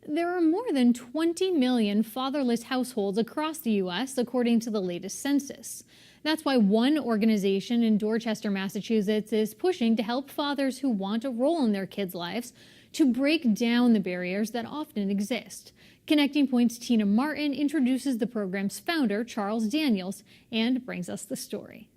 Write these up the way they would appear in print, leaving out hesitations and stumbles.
There are more than 20 million fatherless households across the U.S., according to the latest census. That's why one organization in Dorchester, Massachusetts, is pushing to help fathers who want a role in their kids' lives to break down the barriers that often exist. Connecting Point's Tina Martin introduces the program's founder, Charles Daniels, and brings us the story.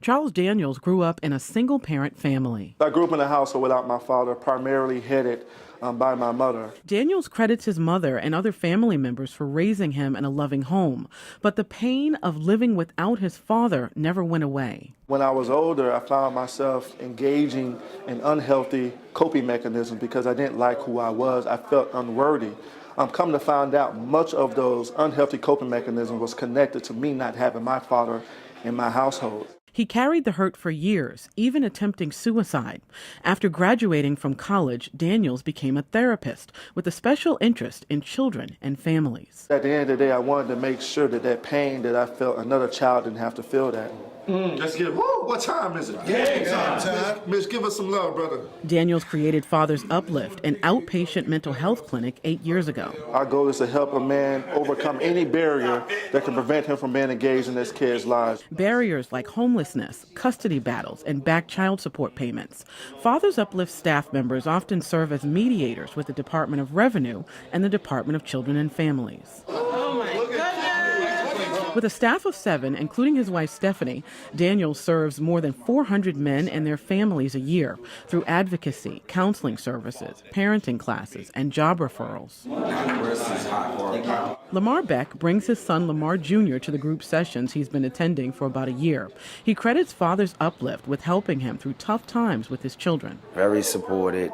Charles Daniels grew up in a single-parent family. I grew up in a household without my father, primarily headed by my mother. Daniels credits his mother and other family members for raising him in a loving home, but the pain of living without his father never went away. When I was older, I found myself engaging in unhealthy coping mechanisms because I didn't like who I was. I felt unworthy. I'm come to find out much of those unhealthy coping mechanisms was connected to me not having my father in my household. He carried the hurt for years, even attempting suicide. After graduating from college, Daniels became a therapist with a special interest in children and families. At the end of the day, I wanted to make sure that that pain that I felt, another child didn't have to feel that. Let's get it. Woo, what time is it? Game time. Mitch, give us some love, brother. Daniels created Father's Uplift, an outpatient mental health clinic 8 years ago. Our goal is to help a man overcome any barrier that can prevent him from being engaged in his kids' lives. Barriers like homelessness, custody battles, and back child support payments. Father's Uplift staff members often serve as mediators with the Department of Revenue and the Department of Children and Families. With a staff of 7, including his wife Stephanie, Daniels serves more than 400 men and their families a year through advocacy, counseling services, parenting classes, and job referrals. Lamar Beck brings his son Lamar Jr. to the group sessions he's been attending for about a year. He credits Father's Uplift with helping him through tough times with his children. Very supported,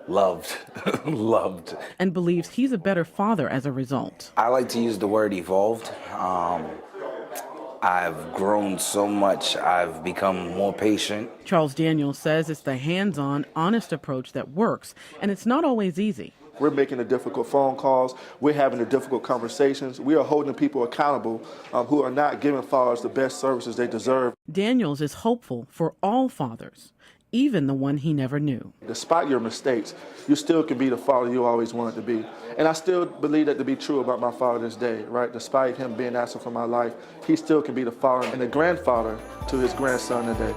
loved, loved. And believes he's a better father as a result. I like to use the word evolved. I've grown so much. I've become more patient. Charles Daniels says it's the hands-on, honest approach that works, and it's not always easy. We're making the difficult phone calls. We're having the difficult conversations. We are holding people accountable who are not giving fathers the best services they deserve. Daniels is hopeful for all fathers, even the one he never knew. Despite your mistakes, you still can be the father you always wanted to be. And I still believe that to be true about my father this day, right? Despite him being absent from my life, he still can be the father and the grandfather to his grandson today.